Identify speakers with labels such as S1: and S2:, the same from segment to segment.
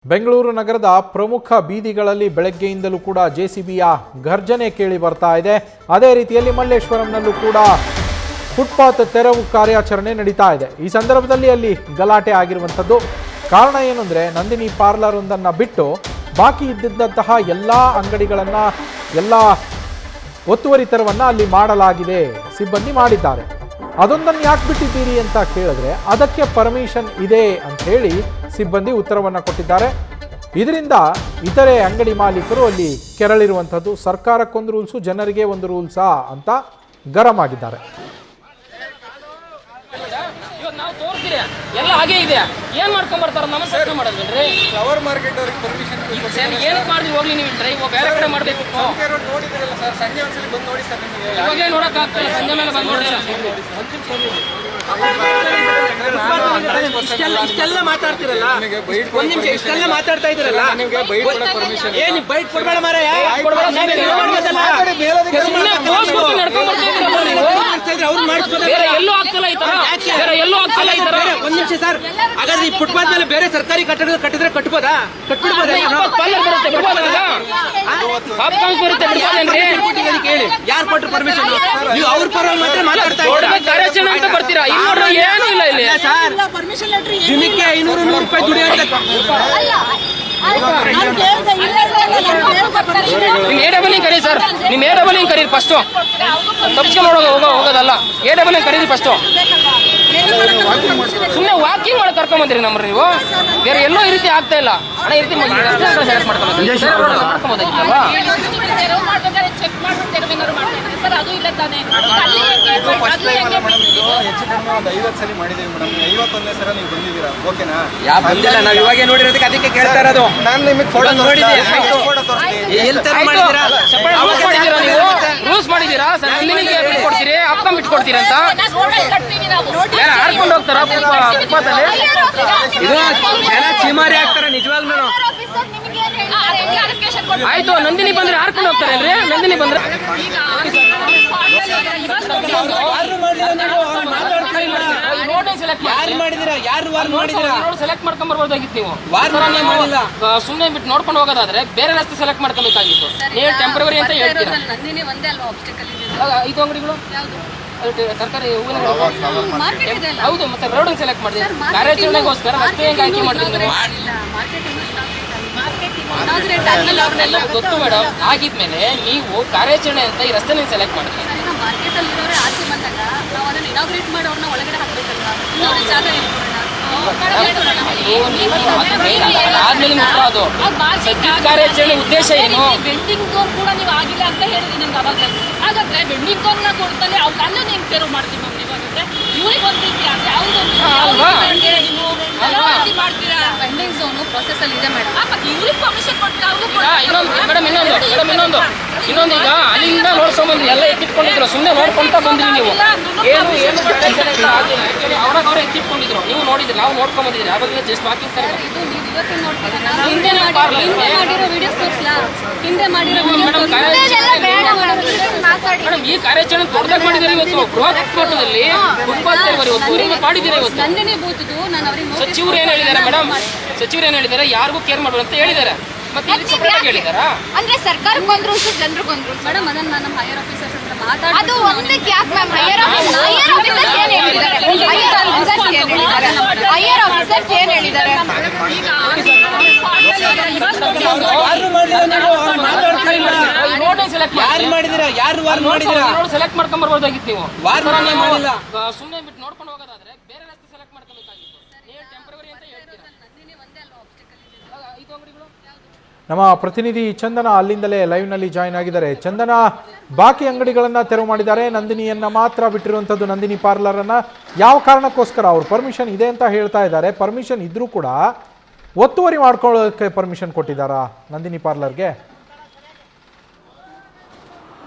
S1: ಬೆಂಗಳೂರು ನಗರದ ಪ್ರಮುಖ ಬೀದಿಗಳಲ್ಲಿ ಬೆಳಗ್ಗೆಯಿಂದಲೂ ಕೂಡ ಜೆಸಿಬಿಯ ಗರ್ಜನೆ ಕೇಳಿ ಬರ್ತಾ ಇದೆ. ಅದೇ ರೀತಿಯಲ್ಲಿ ಮಲ್ಲೇಶ್ವರಂನಲ್ಲೂ ಕೂಡ ಫುಟ್ಪಾತ್ ತೆರವು ಕಾರ್ಯಾಚರಣೆ ನಡೀತಾ ಇದೆ. ಈ ಸಂದರ್ಭದಲ್ಲಿ ಅಲ್ಲಿ ಗಲಾಟೆ ಆಗಿರುವಂಥದ್ದು. ಕಾರಣ ಏನು ಅಂದರೆ, ನಂದಿನಿ ಪಾರ್ಲರ್ ಒಂದನ್ನು ಬಿಟ್ಟು ಬಾಕಿ ಇದ್ದಂತಹ ಎಲ್ಲ ಅಂಗಡಿಗಳನ್ನು, ಎಲ್ಲ ಒತ್ತುವರಿ ತೆರವನ್ನು ಅಲ್ಲಿ ಮಾಡಲಾಗಿದೆ, ಸಿಬ್ಬಂದಿ ಮಾಡಿದ್ದಾರೆ. ಅದೊಂದನ್ನು ಯಾಕೆ ಬಿಟ್ಟಿದ್ದೀರಿ ಅಂತ ಕೇಳಿದ್ರೆ, ಅದಕ್ಕೆ ಪರ್ಮಿಷನ್ ಇದೆ ಅಂತ ಹೇಳಿ ಸಿಬ್ಬಂದಿ ಉತ್ತರವನ್ನು ಕೊಟ್ಟಿದ್ದಾರೆ. ಇದರಿಂದ ಇತರೆ ಅಂಗಡಿ ಮಾಲೀಕರು ಅಲ್ಲಿ ಕೆರಳಿರುವಂಥದ್ದು. ಸರ್ಕಾರಕ್ಕೊಂದು ರೂಲ್ಸು, ಜನರಿಗೆ ಒಂದು ರೂಲ್ಸಾ ಅಂತ ಗರಂ ಆಗಿದ್ದಾರೆ.
S2: ಎಲ್ಲ ಹಾಗೆ ಇದೆ. ಏನ್ ಮಾಡ್ಕೊಂಡ್ ಬರ್ತಾರ? ನಮ್ಮ ಸರ್ಕಾರ ಮಾಡೋದ್ರಿ.
S3: ಫ್ಲವರ್ ಮಾರ್ಕೆಟ್ ಅವ್ರಿಗೆ ಪರ್ಮಿಷನ್
S2: ಏನಕ್ಕೆ ಮಾಡಿದ್ವಿ? ಹೋಗ್ಲಿ, ನೀವು ಡ್ರೈವ್ ಬೇರೆ ಕಡೆ ಮಾಡ್ಬೇಕು.
S3: ನೋಡಿದ್ರಲ್ಲ ಸರ್, ಸಂಜೆ ಒಂದ್ಸಲಿ ಬಂದು ನೋಡಿ ಸರ್. ನಿಮಗೆ
S2: ಇವಾಗೇ ನೋಡಕ್ ಆಗ್ತಲ್ಲ, ಸಂಜೆ ಮೇಲೆ ಬಂದು ನೋಡಿ.
S4: ಇಷ್ಟೆಲ್ಲ ಮಾತಾಡ್ತಿರಲ್ಲ, ಒಂದ್ ನಿಮಿಷ ಇಷ್ಟೆಲ್ಲ ಮಾತಾಡ್ತಾ ಇದ್ರಲ್ಲ,
S3: ನಿಮಗೆ ಬೈಟ್ ಕೊಡಕ್ ಪರ್ಮಿಷನ್
S4: ಏನ್ ಬೈಟ್ ಕೊಡ್ಬೇಡ ಮಾರಾಯ. ಅವ್ರು ಮಾಡಿಸ್ಬೋದು,
S2: ಬೇರೆ ಎಲ್ಲೂ ಆಗ್ತಿಲ್ಲ ಈ ತರ. ಬೇರೆ ಎಲ್ಲೂ ಆಗ್ತಿಲ್ಲ ಈ ತರ.
S4: ಒಂದ್ ನಿಮಿಷ ಸರ್. ಹಾಗಾದ್ರೆ ಈ ಫುಟ್ಪಾತ್ ಮೇಲೆ ಬೇರೆ ಸರ್ಕಾರಿ ಕಟ್ಟಡ ಕಟ್ಟಿದ್ರೆ ಕಟ್ಬೋದಾ? ಕಟ್ಬಿಡ್ಬೋದಾ?
S2: ಬರುತ್ತೆ, ಬಿಡ್ಬೋದಲ್ಲ? ಆಪ್ಕಾನ್ಸ್ ಬರುತ್ತೆ, ಬಿಡ್ಬೋದೇನ್ರಿ?
S4: ಕೇಳಿ, ಯಾರು ಕೊಟ್ಟರು ಪರ್ಮಿಷನ್? ನೀವು ಅವ್ರ ಪರವಾಗಿ ಮಾತ್ರ ಮಾತಾಡ್ತಾ ಇದ್ದೀರಾ.
S2: ಕಾರ್ಯಾಚರಣೆ ಅಂತ ಬರ್ತೀರಾ? ಇನ್ನೊಂದು ಏನೂ ಇಲ್ಲ ಇಲ್ಲಿ
S4: ಸರ್. ದಿನಕ್ಕೆ 500-100 ರೂಪಾಯಿ ದುಡಿಯೋದು.
S2: ನಿಮ್ ಎಡಬಲಿಂಗ್ ಕರೀರಿ ಸರ್, ನಿಮ್ ಎಡಬಲಿಂಗ್ ಕರೀರಿ ಫಸ್ಟ್. ತಪ್ಪಿಸ್ಕೊಂಡು ಹೋಗೋದಲ್ಲ, ಎಡಬಲಿಂಗ್ ಕರೀರಿ ಫಸ್ಟ್. ಸುಮ್ಮನೆ ವಾಕಿಂಗ್ ಮಾಡಿ ಕರ್ಕೊಂಡ್ ಬಂದ್ರಿ ನಮ್ರಿ ನೀವು. ಬೇರೆ ಎಲ್ಲೋ ಈ ರೀತಿ ಆಗ್ತಾ ಇಲ್ಲ ಅಣ್ಣ. ಈ ರೀತಿ ಸೆಲೆಕ್ಟ್ ಮಾಡ್ಕೊಂಬೋದಾಗಿತ್ತಲ್ವಾ?
S3: ಹೆಚ್ಚು ಕಡಿಮೆ ಒಂದು 50 ಸಲ ಮಾಡಿದ್ದೀವಿ ಮೇಡಮ್. 51ನೇ ಸಲ ನೀವು ಬಂದಿದ್ದೀರಾ, ಓಕೆನಾ?
S4: ಯಾವ ಬಂದಿಲ್ಲ, ನಾವು ಇವಾಗ ನೋಡಿರೋದಕ್ಕೆ ಅದಕ್ಕೆ ಕೇಳ್ತಾ ಇರೋದು.
S3: ನಾನು ನಿಮಗೆ ಫೋಟೋ
S4: ನೋಡಿದ್ದೆ.
S2: ರೂಲ್ಸ್ ಮಾಡಿದೀರಾ? ನಂದಿನಿಗೆ ಬಿಟ್ಕೊಡ್ತೀರಿ, ಅಪ್ಪ ಬಿಟ್ಕೊಡ್ತೀರಿ ಅಂತ ಯಾರು ಆಡ್ಕೊಂಡು ಹೋಗ್ತಾರ ಫುಟ್ಪಾತಲ್ಲಿ?
S4: ಇದು ಜನ ಚಿಮಾರಿ ಆಗ್ತಾರೆ ನಿಜವಾಗ್ಲೂ.
S2: ಆಯ್ತು, ನಂದಿನಿ ಬಂದ್ರೆ ಆಡ್ಕೊಂಡು ಹೋಗ್ತಾರೇನ್ರಿ? ನಂದಿನಿ ಬಂದ್ರೆ ಸೆಲೆಕ್ಟ್ ಮಾಡ್ಕೊಂಡ್ ಬರ್ಬೋದಾಗಿತ್ತು. ನೀವು ಸುಮ್ಮನೆ ಬಿಟ್ಟು ನೋಡ್ಕೊಂಡು ಹೋಗೋದಾದ್ರೆ ಬೇರೆ ರಸ್ತೆ ಸೆಲೆಕ್ಟ್ ಮಾಡ್ಕೊಬೇಕಾಗಿತ್ತು. ನೀವು ಟೆಂಪರರಿ ಅಂತ ಹೇಳ್ತೀರಾ. 5 ಅಂಗಡಿಗಳು ತರಕಾರಿ ಹೌದು, ಮತ್ತೆ ರೋಡ್ ಸೆಲೆಕ್ಟ್ ಮಾಡಿದ್ರೆ ಕಾರ್ಯಾಚರಣೆಗೋಸ್ಕರ ರಸ್ತೆ ಹೆಂಗೆ ಆಯ್ಕೆ ಮಾಡಿದ್ರೆ ಗೊತ್ತು ಮೇಡಮ್. ಆಗಿದ್ಮೇಲೆ ನೀವು ಕಾರ್ಯಾಚರಣೆ ಅಂತ ಈ ರಸ್ತೆ ಸೆಲೆಕ್ಟ್ ಮಾಡಿದ್ರಿ. ಆದ್ಮೇಲೆ ಅದು ಕಾರ್ಯಾಚರಣೆ ಉದ್ದೇಶ ಏನು?
S5: ಬೆಂಡಿಂಗ್ ಕೂಡ ನೀವು ಆಗಿಲ್ಲ ಅಂತ ಹೇಳಿದ್ರಿ ನಂಗೆ ಅವಾಗ. ಹಾಗಾದ್ರೆ ಬೆಂಡಿಂಗ್ ಕೊಡ್ತಾನೆ ಅಲ್ಲೂ ನೀವು ತೆರವು ಮಾಡ್ತೀವಿ ಮ್ಯಾಮ್. ನೀವಾಗುತ್ತೆ ಇವ್ರಿಗೆ ಒಂದು ರೀತಿ ಮಾಡ್ತೀರಾ? ಬೆಂಡಿಂಗ್ ಝೋನು ಪ್ರೊಸೆಸ್ ಅಲ್ಲಿ ಇದೆ ಮೇಡಮ್. ಮತ್ತೆ ಇವ್ರಿಗೆ ಪರ್ಮಿಷನ್ ಕೊಟ್ಟಿಲ್ಲ.
S2: ಇನ್ನೊಂದು ಈಗ ಅಲ್ಲಿಂದ ನೋಡ್ಕೊಂಡ್ಬಂದ್ರಿ, ಎಲ್ಲ ಎತ್ತಿಟ್ಕೊಂಡಿದ್ರು. ಸುಮ್ಮನೆ ನೋಡ್ಕೊಂತ ಬಂದ್ರಿ ನೀವು. ಅವ್ರವ್ರೆ ಎತ್ತಿಟ್ಕೊಂಡಿದ್ರು, ನೀವು ನೋಡಿದ್ರಿ, ನಾವು ನೋಡ್ಕೊಂಡ್ ಬಂದಿದ್ರಿ. ಆವಾಗ ಜಸ್ಟ್ ವಾಕಿಂಗ್ ಸರ್. ಮೇಡಮ್, ಈ ಕಾರ್ಯಾಚರಣೆ ದೊಡ್ಡದಾಗಿ ಮಾಡಿದ್ದಾರೆ ಇವತ್ತು. ಬೃಹತ್ ಮಟ್ಟದಲ್ಲಿ ಫುಟ್ಪಾತ್ ಇವತ್ತು ಮಾಡಿದ್ದೀರಾ ಇವತ್ತು. ಸಚಿವರು ಏನ್ ಹೇಳಿದ್ದಾರೆ ಮೇಡಮ್? ಸಚಿವರು ಏನ್ ಹೇಳಿದ್ದಾರೆ? ಯಾರಿಗೂ ಕೇರ್ ಮಾಡಬೇಕು ಅಂತ ಹೇಳಿದ್ದಾರೆ. ಮತ್ತೆ ಹೇಳಿದಾರಾ?
S5: ಅಂದ್ರೆ ಸರ್ಕಾರಕ್ಕೊಂದು ರೂಲ್ಸ್, ಜನರಿಗೊಂದು ರೂಲ್ಸ್ ಮೇಡಮ್. ಅದನ್ನ ನಮ್ಮ ಹೈಯರ್ ಆಫೀಸರ್ಸ್ ಹತ್ರ ಮಾತಾಡಿ ಅದು ಒಂದಕ್ಕೆ ಯಾಕೆ ಮ್ಯಾಮ್? ಹೈಯರ್ ಆಫೀಸರ್ಸ್ ಏನ್ ಹೇಳಿದ್ದಾರೆ? ಹೈಯರ್ ಆಫೀಸರ್ಸ್ ಏನ್ ಹೇಳಿದ್ದಾರೆ?
S2: ಸೆಲೆಕ್ಟ್ ಮಾಡ್ಕೊಂಡ್ ಬರ್ಬೋದಾಗಿತ್ತು. ನೀವು ಸುಮ್ಮನೆ ಬಿಟ್ಟು ನೋಡ್ಕೊಂಡು ಹೋಗೋದಾದ್ರೆ ಬೇರೆ ರಸ್ತೆ ಸೆಲೆಕ್ಟ್ ಮಾಡ್ಕೋಬೇಕಾಗಿತ್ತು. ನೀವು ಟೆಂಪರರಿ ಅಂತ ಹೇಳ್ತೀರಾ. 5 ಅಂಗಡಿಗಳು.
S1: ನಮ್ಮ ಪ್ರತಿನಿಧಿ ಚಂದನ ಅಲ್ಲಿಂದಲೇ ಲೈವ್ನಲ್ಲಿ ಜಾಯ್ನ್ ಆಗಿದ್ದಾರೆ. ಚಂದನ, ಬಾಕಿ ಅಂಗಡಿಗಳನ್ನು ತೆರವು ಮಾಡಿದ್ದಾರೆ, ನಂದಿನಿಯನ್ನು ಮಾತ್ರ ಬಿಟ್ಟಿರುವಂಥದ್ದು. ನಂದಿನಿ ಪಾರ್ಲರನ್ನು ಯಾವ ಕಾರಣಕ್ಕೋಸ್ಕರ? ಅವ್ರು ಪರ್ಮಿಷನ್ ಇದೆ ಅಂತ ಹೇಳ್ತಾ ಇದ್ದಾರೆ. ಪರ್ಮಿಷನ್ ಇದ್ರೂ ಕೂಡ ಒತ್ತುವರಿ ಮಾಡ್ಕೊಳ್ಳೋಕ್ಕೆ ಪರ್ಮಿಷನ್ ಕೊಟ್ಟಿದ್ದಾರಾ ನಂದಿನಿ ಪಾರ್ಲರ್ಗೆ?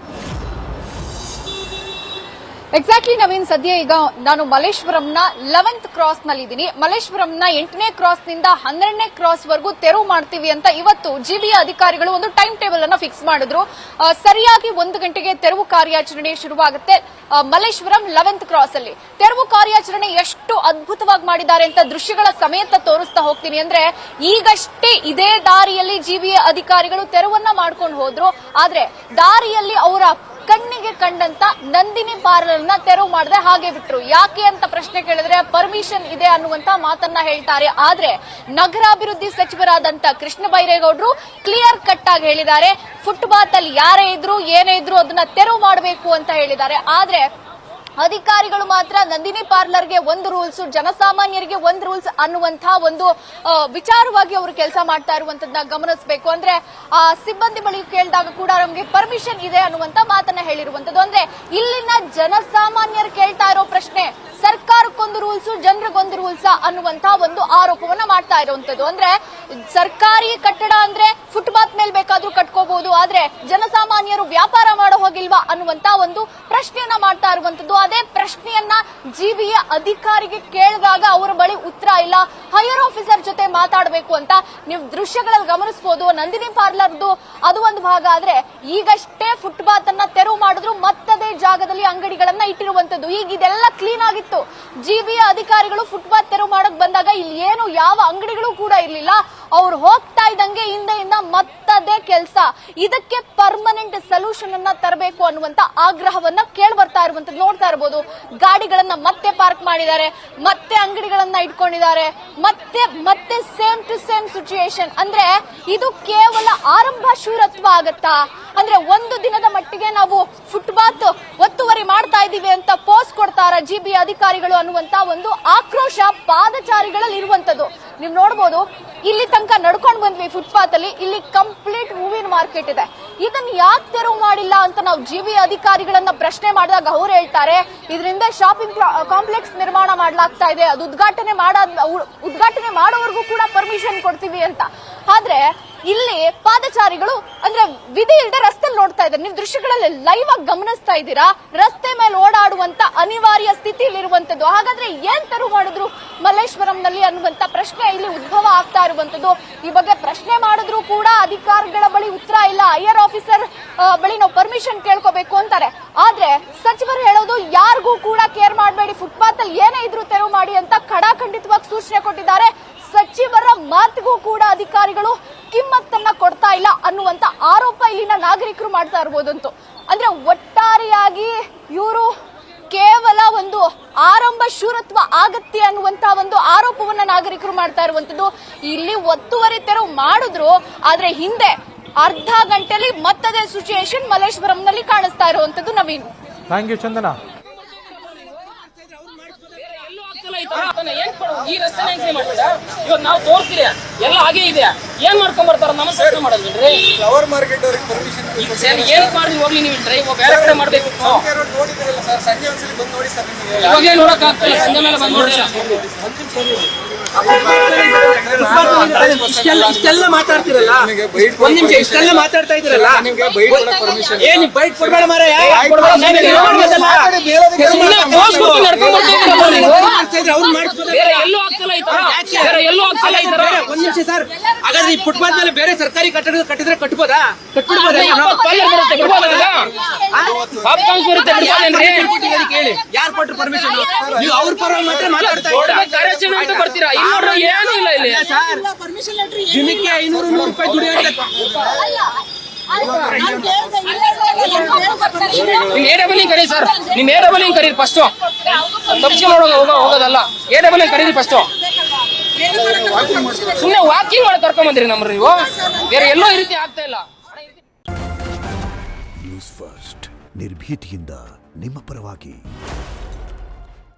S6: ಎಕ್ಸಾಕ್ಟ್ಲಿ ನವೀನ್, ಸದ್ಯ ಈಗ ನಾನು ಮಲ್ಲೇಶ್ವರಂನ 11th ಕ್ರಾಸ್ ನಲ್ಲಿ ಇದ್ದೀನಿ. ಮಲ್ಲೇಶ್ವರಂನ 8ನೇ ಕ್ರಾಸ್ ನಿಂದ 12ನೇ ಕ್ರಾಸ್ ವರೆಗೂ ತೆರವು ಮಾಡ್ತೀವಿ ಅಂತ ಇವತ್ತು ಜಿಬಿಯ ಅಧಿಕಾರಿಗಳು ಒಂದು ಟೈಮ್ ಟೇಬಲ್ ಅನ್ನ ಫಿಕ್ಸ್ ಮಾಡಿದ್ರು. ಸರಿಯಾಗಿ 1 ಗಂಟೆಗೆ ತೆರವು ಕಾರ್ಯಾಚರಣೆ ಶುರುವಾಗುತ್ತೆ. ಮಲ್ಲೇಶ್ವರಂ 11th ಕ್ರಾಸ್ ಅಲ್ಲಿ ತೆರವು ಕಾರ್ಯಾಚರಣೆ ಎಷ್ಟು ಅದ್ಭುತವಾಗಿ ಮಾಡಿದ್ದಾರೆ ಅಂತ ದೃಶ್ಯಗಳ ಸಮೇತ ತೋರಿಸ್ತಾ ಹೋಗ್ತೀನಿ. ಅಂದ್ರೆ ಈಗಷ್ಟೇ ಇದೇ ದಾರಿಯಲ್ಲಿ ಜಿಬಿಎ ಅಧಿಕಾರಿಗಳು ತೆರವನ್ನ ಮಾಡ್ಕೊಂಡು ಹೋದ್ರು. ಆದ್ರೆ ದಾರಿಯಲ್ಲಿ ಅವರ ಕಣ್ಣಿಗೆ ಕಂಡಂತ ನಂದಿನಿ ಪಾರ್ಲರ್ನ ತೆರವು ಮಾಡದೆ ಹಾಗೆ ಬಿಟ್ರು. ಯಾಕೆ ಅಂತ ಪ್ರಶ್ನೆ ಕೇಳಿದ್ರೆ ಪರ್ಮಿಷನ್ ಇದೆ ಅನ್ನುವಂತ ಮಾತನ್ನ ಹೇಳ್ತಾರೆ. ಆದ್ರೆ ನಗರಾಭಿವೃದ್ಧಿ ಸಚಿವರಾದಂತ ಕೃಷ್ಣ ಬೈರೇಗೌಡರು ಕ್ಲಿಯರ್ ಕಟ್ ಆಗಿ ಹೇಳಿದ್ದಾರೆ, ಫುಟ್ಪಾತ್ ಅಲ್ಲಿ ಯಾರೇ ಇದ್ರು ಏನೇ ಇದ್ರು ಅದನ್ನ ತೆರವು ಮಾಡಬೇಕು ಅಂತ ಹೇಳಿದ್ದಾರೆ. ಆದ್ರೆ ಅಧಿಕಾರಿಗಳು ಮಾತ್ರ ನಂದಿನಿ ಪಾರ್ಲರ್ಗೆ ಒಂದು ರೂಲ್ಸ್, ಜನಸಾಮಾನ್ಯರಿಗೆ ಒಂದು ರೂಲ್ಸ್ ಅನ್ನುವಂತಹ ಒಂದು ವಿಚಾರವಾಗಿ ಅವರು ಕೆಲಸ ಮಾಡ್ತಾ ಇರುವಂತದನ್ನ ಗಮನಿಸಬೇಕು. ಅಂದ್ರೆ ಆ ಸಿಬ್ಬಂದಿ ಬಳಿ ಕೇಳಿದಾಗ ಕೂಡ ನಮಗೆ ಪರ್ಮಿಷನ್ ಇದೆ ಅನ್ನುವಂತ ಮಾತನ್ನ ಹೇಳಿರುವಂತದ್ದು. ಅಂದ್ರೆ ಇಲ್ಲಿನ ಜನಸಾಮಾನ್ಯರು ಕೇಳ್ತಾ ಇರೋ ಪ್ರಶ್ನೆ ಸರ್ಕಾರಕ್ಕೊಂದು ರೂಲ್ಸ್ ಜನರಿಗೊಂದು ರೂಲ್ಸ್ ಅನ್ನುವಂತಹ ಒಂದು ಆರೋಪವನ್ನ ಮಾಡ್ತಾ ಇರುವಂತದ್ದು. ಅಂದ್ರೆ ಸರ್ಕಾರಿ ಕಟ್ಟಡ ಅಂದ್ರೆ ಫುಟ್ಪಾತ್ ಮೇಲೆ ಬೇಕಾದ್ರೂ ಕಟ್ಕೋಬಹುದು, ಆದ್ರೆ ಜನಸಾಮಾನ್ಯರು ವ್ಯಾಪಾರ ಮಾಡೋ ಹೋಗಿಲ್ವಾ ಅನ್ನುವಂತ ಒಂದು ಪ್ರಶ್ನೆಯನ್ನ ಮಾಡ್ತಾ ಇರುವಂತದ್ದು. ಅದೇ ಪ್ರಶ್ನೆಯನ್ನ ಜಿಬಿಎ ಅಧಿಕಾರಿಗೆ ಕೇಳಿದಾಗ ಅವರ ಬಳಿ ಉತ್ತರ ಇಲ್ಲ. ಹೈಯರ್ ಆಫೀಸರ್ ಜೊತೆ ಮಾತಾಡಬೇಕು ಅಂತ ನೀವು ದೃಶ್ಯಗಳಲ್ಲಿ ಗಮನಿಸಬಹುದು. ನಂದಿನಿ ಪಾರ್ಲರ್ದು ಅದು ಒಂದು ಭಾಗ. ಆದ್ರೆ ಈಗಷ್ಟೇ ಫುಟ್ಪಾತ್ ಅನ್ನ ತೆರವು ಮಾಡಿದ್ರು, ಮತ್ತದೇ ಜಾಗದಲ್ಲಿ ಅಂಗಡಿಗಳನ್ನ ಇಟ್ಟಿರುವಂತದ್ದು. ಈಗ ಇದೆಲ್ಲ ಕ್ಲೀನ್ ಆಗಿತ್ತು. ಜಿಬಿಎ ಅಧಿಕಾರಿಗಳು ಫುಟ್ಪಾತ್ ತೆರವು ಮಾಡಕ್ ಬಂದಾಗ ಇಲ್ಲಿ ಏನು ಯಾವ ಅಂಗಡಿಗಳು ಕೂಡ ಇರ್ಲಿಲ್ಲ. ಅವ್ರು ಹೋಗ್ತಾ ಇದ್ದಂಗೆ ಹಿಂದೆಯಿಂದ ಮತ್ತದೇ ಕೆಲಸ. ಇದಕ್ಕೆ ಪರ್ಮನೆಂಟ್ ಸೊಲ್ಯೂಷನ್ ಅನ್ನ ತರಬೇಕು ಅನ್ನುವಂತ ಆಗ್ರಹವನ್ನ ಕೇಳಿ ಬರ್ತಾ ಇರುವಂತದ್ದು ನೋಡ್ತಾ ಇರಬಹುದು. ಗಾಡಿಗಳನ್ನ ಮತ್ತೆ ಪಾರ್ಕ್ ಮಾಡಿದ್ದಾರೆ, ಮತ್ತೆ ಅಂಗಡಿಗಳನ್ನ ಇಟ್ಕೊಂಡಿದ್ದಾರೆ, ಮತ್ತೆ ಸೇಮ್ ಟು ಸೇಮ್ ಸಿಚುಯೇಷನ್. ಅಂದ್ರೆ ಇದು ಕೇವಲ ಆರಂಭ ಶೂರತ್ವ ಆಗತ್ತಾ? ಅಂದ್ರೆ ಒಂದು ದಿನದ ಮಟ್ಟಿಗೆ ನಾವು ಫುಟ್ಪಾತ್ ಒತ್ತುವರಿ ಮಾಡ್ತಾ ಇದೀವಿ ಅಂತ ಪೋಸ್ಟ್ ಕೊಡ್ತಾರ ಜಿಬಿಎ ಅಧಿಕಾರಿಗಳು ಅನ್ನುವಂತ ಒಂದು ಆಕ್ರೋಶ ಪಾದಚಾರಿಗಳಲ್ಲಿ ಇರುವಂತದ್ದು ನೀವು ನೋಡಬಹುದು. ಇಲ್ಲಿ ತನಕ ನಡ್ಕೊಂಡು ಬಂದ್ವಿ ಫುಟ್ಪಾತ್ ಅಲ್ಲಿ, ಇಲ್ಲಿ ಕಂಪ್ಲೀಟ್ ಹೂವಿನ ಮಾರ್ಕೆಟ್ ಇದೆ. ಇದನ್ನ ಯಾಕೆ ತೆರವು ಮಾಡಿಲ್ಲ ಅಂತ ನಾವು ಜಿಬಿಎ ಅಧಿಕಾರಿಗಳನ್ನ ಪ್ರಶ್ನೆ ಮಾಡಿದಾಗ ಅವ್ರು ಹೇಳ್ತಾರೆ, ಇದರಿಂದ ಶಾಪಿಂಗ್ ಕಾಂಪ್ಲೆಕ್ಸ್ ನಿರ್ಮಾಣ ಮಾಡಲಾಗ್ತಾ ಇದೆ, ಅದು ಉದ್ಘಾಟನೆ ಮಾಡೋವರೆಗೂ ಕೂಡ ಪರ್ಮಿಷನ್ ಕೊಡ್ತೀವಿ ಅಂತ. ಆದ್ರೆ ಇಲ್ಲಿ ಪಾದಚಾರಿಗಳು ಅಂದ್ರೆ ವಿಧಿ ಇಲ್ಲದೆ ರಸ್ತೆ ನೋಡ್ತಾ ಇದ್ದಾರೆ. ನೀವು ದೃಶ್ಯಗಳಲ್ಲಿ ಲೈವ್ ಆಗಿ ಗಮನಿಸ್ತಾ ಇದ್ದೀರಾ, ರಸ್ತೆ ಮೇಲೆ ಓಡಾಡುವಂತ ಅನಿವಾರ್ಯ ಸ್ಥಿತಿಯಲ್ಲಿರುವಂತದ್ದು. ಹಾಗಾದ್ರೆ ಏನ್ ತೆರವು ಮಾಡಿದ್ರು ಮಲ್ಲೇಶ್ವರಂನಲ್ಲಿ ಅನ್ನುವಂತ ಪ್ರಶ್ನೆ ಇಲ್ಲಿ ಉದ್ಭವ ಆಗ್ತಾ ಇರುವಂತದ್ದು. ಈ ಬಗ್ಗೆ ಪ್ರಶ್ನೆ ಮಾಡಿದ್ರು ಕೂಡ ಅಧಿಕಾರಿಗಳ ಬಳಿ ಉತ್ತರ ಇಲ್ಲ. ಹೈಯರ್ ಆಫೀಸರ್ ಬಳಿ ನಾವು ಪರ್ಮಿಷನ್ ಕೇಳ್ಕೋಬೇಕು ಅಂತಾರೆ. ಆದ್ರೆ ಸಚಿವರು ಹೇಳೋದು ಯಾರಿಗೂ ಕೂಡ ಕೇರ್ ಮಾಡಬೇಡಿ, ಫುಟ್ಪಾತ್ ಅಲ್ಲಿ ಏನೇ ಇದ್ರು ತೆರವು ಮಾಡಿ ಅಂತ ಖಡಾಖಂಡಿತವಾಗಿ ಸೂಚನೆ ಕೊಟ್ಟಿದ್ದಾರೆ. ಸಚಿವರ ಮಾತಿಗೂ ಕೂಡ ಅಧಿಕಾರಿಗಳು ಕಿಮ್ಮತ್ತನ್ನ ಕೊಡ್ತಾ ಇಲ್ಲ ಅನ್ನುವಂತ ಆರೋಪ ಇಲ್ಲಿನ ನಾಗರಿಕರು ಮಾಡ್ತಾ ಇರಬಹುದಂತೂ. ಅಂದ್ರೆ ಒಟ್ಟಾರೆಯಾಗಿ ಇವರು ಕೇವಲ ಒಂದು ಆರಂಭ ಶೂರತ್ವ ಆಗತ್ತೆ ಅನ್ನುವಂತ ಒಂದು ಆರೋಪವನ್ನ ನಾಗರಿಕರು ಮಾಡ್ತಾ ಇರುವಂತದ್ದು. ಇಲ್ಲಿ ಒತ್ತುವರಿ ತೆರವು ಮಾಡಿದ್ರು, ಆದ್ರೆ ಹಿಂದೆ ಅರ್ಧ ಗಂಟೆಯಲ್ಲಿ ಮತ್ತದೇ ಸಿಚುಯೇಷನ್ ಮಲ್ಲೇಶ್ವರಂನಲ್ಲಿ ಕಾಣಿಸ್ತಾ ಇರುವಂತದ್ದು. ನವೀನ್,
S1: ಥ್ಯಾಂಕ್ ಯು ಚಂದನ.
S2: ಈ ರಸ್ತೆ ಇವಾಗ ನಾವು ತೋರಿಸ್ತೀರಿ ಎಲ್ಲ ಹಾಗೆ ಇದೆ, ಏನ್ ಮಾಡ್ಕೊಂಡ್ ಬರ್ತಾರ ನಮ್ಮ ಸೇವೆ ಮಾಡೋದ್ರಿ.
S3: ಫ್ಲವರ್ ಮಾರ್ಕೆಟ್ ಅವ್ರಿಗೆ ಪರ್ಮಿಷನ್
S2: ಏನ್ ಮಾಡಿ ಹೋಗ್ಲಿ ನೀವು ಡ್ರೈವ್ ಬೇರೆ ಕಡೆ ಮಾಡ್ಬೇಕು.
S3: ನೋಡಿದ್ರಲ್ಲ ಸರ್, ಸಂಜೆ ಒಂದ್ಸಲಿ ಬಂದು ನೋಡಿ ಸರ್. ನಿಮಗೆ
S2: ಇವಾಗ ನೋಡಕ್ ಆಗ್ತಿಲ್ಲ, ಸಂಜೆ ಮೇಲೆ ಬಂದ್ ನೋಡಿ.
S4: ಇಷ್ಟೆಲ್ಲ ಮಾತಾಡ್ತಿರಲ್ಲ, ಒಂದ್ ನಿಮಿಷ ಇಷ್ಟೆಲ್ಲ ಮಾತಾಡ್ತಾ ಇದ್ರಲ್ಲ,
S3: ನಿಮ್ಗೆ ಬೈಟ್ ಕೊಡಕ್ ಪರ್ಮಿಷನ್
S4: ಏನ್ ಬೈಟ್ ಕೊಡ್ಬೇಡ ಮಾರ.
S2: ಎಲ್ಲೂ ಆಗ್ತಿಲ್ಲ ಈ ತರ, ಎಲ್ಲೂ ಆಗ್ತಿಲ್ಲ ಈ ತರ.
S4: ಒಂದ್ ನಿಮಿಷ ಸರ್, ಹಾಗಾದ್ರೆ ಈ ಫುಟ್ಪಾತ್ ಮೇಲೆ ಬೇರೆ ಸರ್ಕಾರಿ ಕಟ್ಟಡ ಕಟ್ಟಿದ್ರೆ ಕಟ್ಬೋದಾ? ಕೇಳಿ ಯಾರು ಕೊಟ್ಟರು ಪರ್ಮಿಷನ್? ನೀವು ಅವ್ರ ಪರವಾಗಿ ಮಾತ್ರ ಮಾತಾಡ್ತಾ
S2: ಕಾರ್ಯಾಚರಣೆ ಅಂತ ಬರ್ತೀರಾ? ಏನೂ ಇಲ್ಲ ಇಲ್ಲಿ
S4: ಸರ್. ದಿನಕ್ಕೆ 500-100 ರೂಪಾಯಿ ದುಡಿಯೋದು.
S2: ನಿಮ್ ಎಡಬಲಿಂಗ್ ಕರೀರಿ ಸರ್, ನಿಮ್ ಎಡಬಲಿಂಗ್ ಕರೀರಿ ಫಸ್ಟ್. ತಪ್ಪಿಸ್ಕೊಂಡು ಹೋಗೋದಲ್ಲ, ಎಡಬಲಿಂಗ್ ಕರೀರಿ ಫಸ್ಟ್. ಸುಮ್ಮನೆ ವಾಕಿಂಗ್ ಮಾಡಿ ಕರ್ಕೊಂಡ್ ಬಂದ್ರಿ ನಮ್ರು ನೀವು. ಬೇರೆ ಎಲ್ಲೋ ಈ ರೀತಿ ಆಗ್ತಾ ಇಲ್ಲ.
S7: ನ್ಯೂಸ್ ಫಸ್ಟ್ ನಿರ್ಭೀತಿಯಿಂದ ನಿಮ್ಮ ಪರವಾಗಿ.